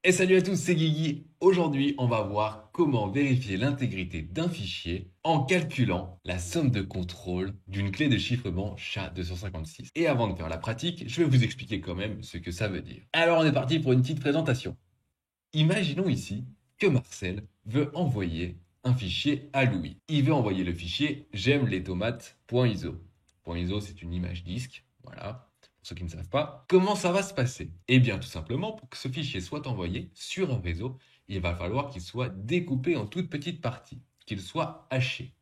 Et salut à tous, c'est Guigui. Aujourd'hui, on va voir comment vérifier l'intégrité d'un fichier en calculant la somme de contrôle d'une clé de chiffrement SHA-256. Et avant de faire la pratique, je vais vous expliquer quand même ce que ça veut dire. Alors, on est parti pour une petite présentation. Imaginons ici que Marcel veut envoyer un fichier à Louis. Il veut envoyer le fichier j'aime les tomates.iso. .iso, c'est une image disque, voilà. Pour ceux qui ne savent pas, comment ça va se passer? Eh bien, tout simplement, pour que ce fichier soit envoyé sur un réseau, il va falloir qu'il soit découpé en toutes petites parties, qu'il soit haché.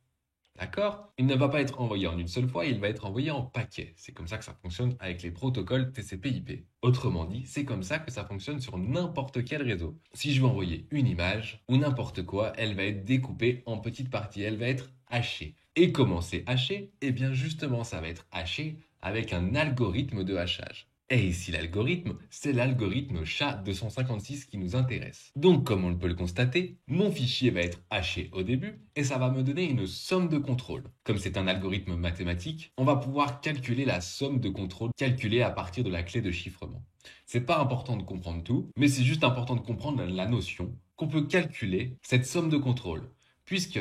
D'accord? Il ne va pas être envoyé en une seule fois, il va être envoyé en paquets. C'est comme ça que ça fonctionne avec les protocoles TCP/IP. Autrement dit, c'est comme ça que ça fonctionne sur n'importe quel réseau. Si je veux envoyer une image ou n'importe quoi, elle va être découpée en petites parties, elle va être hachée. Et comment c'est haché? Eh bien justement, ça va être haché avec un algorithme de hachage. Et ici, l'algorithme, c'est l'algorithme SHA-256 qui nous intéresse. Donc, comme on peut le constater, mon fichier va être haché au début et ça va me donner une somme de contrôle. Comme c'est un algorithme mathématique, on va pouvoir calculer la somme de contrôle calculée à partir de la clé de chiffrement. C'est pas important de comprendre tout, mais c'est juste important de comprendre la notion qu'on peut calculer cette somme de contrôle. Puisque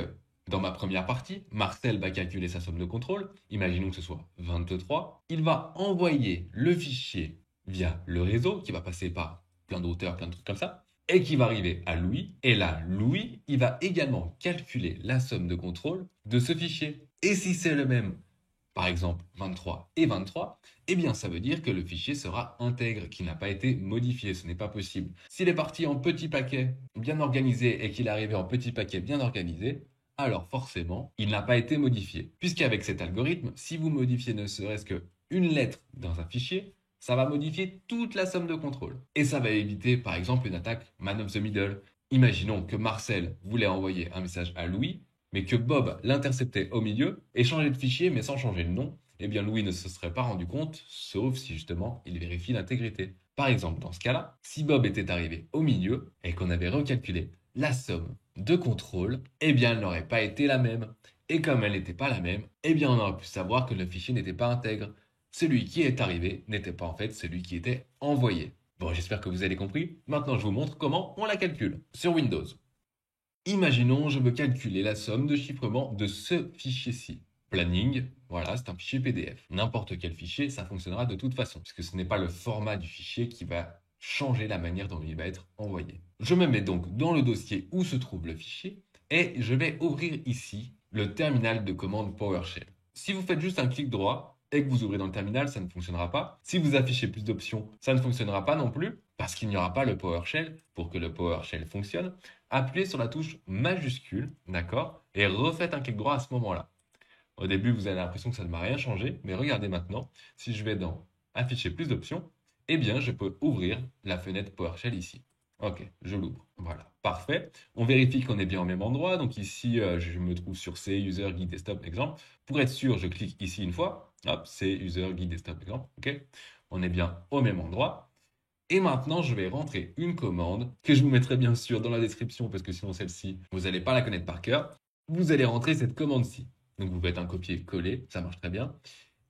dans ma première partie, Marcel va calculer sa somme de contrôle, imaginons que ce soit 23, il va envoyer le fichier via le réseau, qui va passer par plein de routeurs, plein de trucs comme ça, et qui va arriver à Louis, et là, Louis, il va également calculer la somme de contrôle de ce fichier. Et si c'est le même, par exemple 23 et 23, eh bien ça veut dire que le fichier sera intègre, qu'il n'a pas été modifié, ce n'est pas possible. S'il est parti en petits paquets bien organisés et qu'il est arrivé en petits paquets bien organisés, alors forcément, il n'a pas été modifié. Puisqu'avec cet algorithme, si vous modifiez ne serait-ce qu'une lettre dans un fichier, ça va modifier toute la somme de contrôle. Et ça va éviter par exemple une attaque man of the middle. Imaginons que Marcel voulait envoyer un message à Louis, mais que Bob l'interceptait au milieu et changeait de fichier mais sans changer le nom, eh bien Louis ne se serait pas rendu compte, sauf si justement il vérifie l'intégrité. Par exemple, dans ce cas-là, si Bob était arrivé au milieu et qu'on avait recalculé la somme de contrôle, eh bien elle n'aurait pas été la même. Et comme elle n'était pas la même, eh bien on aurait pu savoir que le fichier n'était pas intègre. Celui qui est arrivé n'était pas en fait celui qui était envoyé. Bon, j'espère que vous avez compris. Maintenant, je vous montre comment on la calcule sur Windows. Imaginons, je veux calculer la somme de chiffrement de ce fichier-ci. Planning, voilà, c'est un fichier PDF. N'importe quel fichier, ça fonctionnera de toute façon, puisque ce n'est pas le format du fichier qui va changer la manière dont il va être envoyé. Je me mets donc dans le dossier où se trouve le fichier et je vais ouvrir ici le terminal de commande PowerShell. Si vous faites juste un clic droit et que vous ouvrez dans le terminal, ça ne fonctionnera pas. Si vous affichez plus d'options, ça ne fonctionnera pas non plus, parce qu'il n'y aura pas le PowerShell pour que le PowerShell fonctionne. Appuyez sur la touche majuscule, d'accord, et refaites un clic droit à ce moment-là. Au début, vous avez l'impression que ça ne m'a rien changé, mais regardez maintenant, si je vais dans Afficher plus d'options, eh bien, je peux ouvrir la fenêtre PowerShell ici. Ok, je l'ouvre. Voilà, parfait. On vérifie qu'on est bien au même endroit. Donc ici, je me trouve sur C, User, Guide, Desktop, exemple. Pour être sûr, je clique ici une fois. Hop, C, User, Guide, Desktop, exemple. Ok, on est bien au même endroit. Et maintenant, je vais rentrer une commande que je vous mettrai bien sûr dans la description parce que sinon celle-ci, vous n'allez pas la connaître par cœur. Vous allez rentrer cette commande-ci. Donc vous faites un copier-coller, ça marche très bien.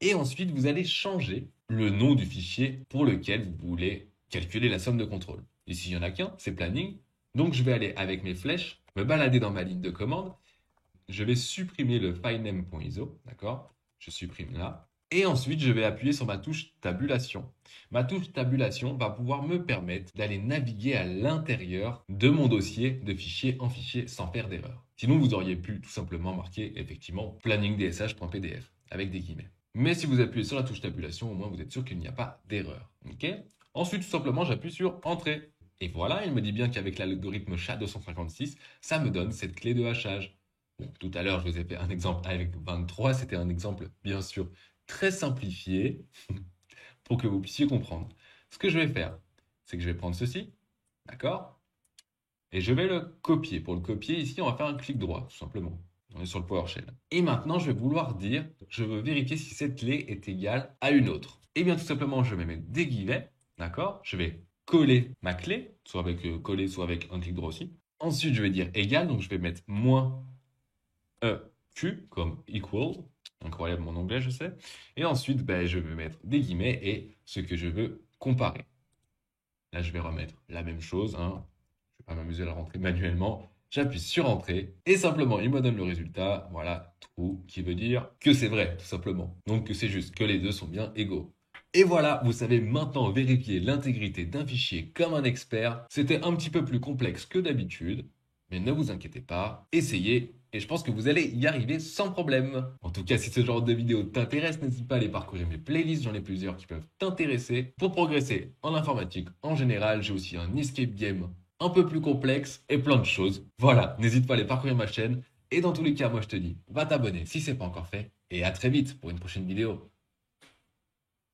Et ensuite, vous allez changer le nom du fichier pour lequel vous voulez calculer la somme de contrôle. Ici, il n'y en a qu'un, c'est planning. Donc je vais aller avec mes flèches, me balader dans ma ligne de commande. Je vais supprimer le filename.iso, d'accord? Je supprime là. Et ensuite, je vais appuyer sur ma touche tabulation. Ma touche tabulation va pouvoir me permettre d'aller naviguer à l'intérieur de mon dossier de fichier en fichier sans faire d'erreur. Sinon, vous auriez pu tout simplement marquer effectivement planningdsh.pdf avec des guillemets. Mais si vous appuyez sur la touche tabulation, au moins vous êtes sûr qu'il n'y a pas d'erreur. Ok? Ensuite, tout simplement, j'appuie sur Entrée. Et voilà, il me dit bien qu'avec l'algorithme SHA-256, ça me donne cette clé de hachage. Bon, tout à l'heure, je vous ai fait un exemple avec 23. C'était un exemple, bien sûr, très simplifié pour que vous puissiez comprendre. Ce que je vais faire, c'est que je vais prendre ceci, d'accord? Et je vais le copier. Pour le copier, ici, on va faire un clic droit, tout simplement. On est sur le PowerShell. Et maintenant, je vais vouloir dire, je veux vérifier si cette clé est égale à une autre. Et bien, tout simplement, je vais mettre des guillemets, d'accord? Je vais coller ma clé, soit avec coller, soit avec un clic droit aussi. Ensuite, je vais dire égal, donc je vais mettre moins EQ comme equal. Incroyable mon anglais, je sais. Et ensuite, ben, je vais mettre des guillemets et ce que je veux comparer. Là, je vais remettre la même chose, hein. Je vais pas m'amuser à la rentrer manuellement. J'appuie sur Entrée et simplement, il me donne le résultat. Voilà, true, qui veut dire que c'est vrai, tout simplement. Donc que c'est juste, que les deux sont bien égaux. Et voilà, vous savez maintenant vérifier l'intégrité d'un fichier comme un expert. C'était un petit peu plus complexe que d'habitude, mais ne vous inquiétez pas, essayez et je pense que vous allez y arriver sans problème. En tout cas, si ce genre de vidéo t'intéresse, n'hésite pas à aller parcourir mes playlists, j'en ai plusieurs qui peuvent t'intéresser. Pour progresser en informatique en général, j'ai aussi un escape game un peu plus complexe et plein de choses. Voilà, n'hésite pas à aller parcourir ma chaîne. Et dans tous les cas, moi je te dis, va t'abonner si c'est pas encore fait. Et à très vite pour une prochaine vidéo.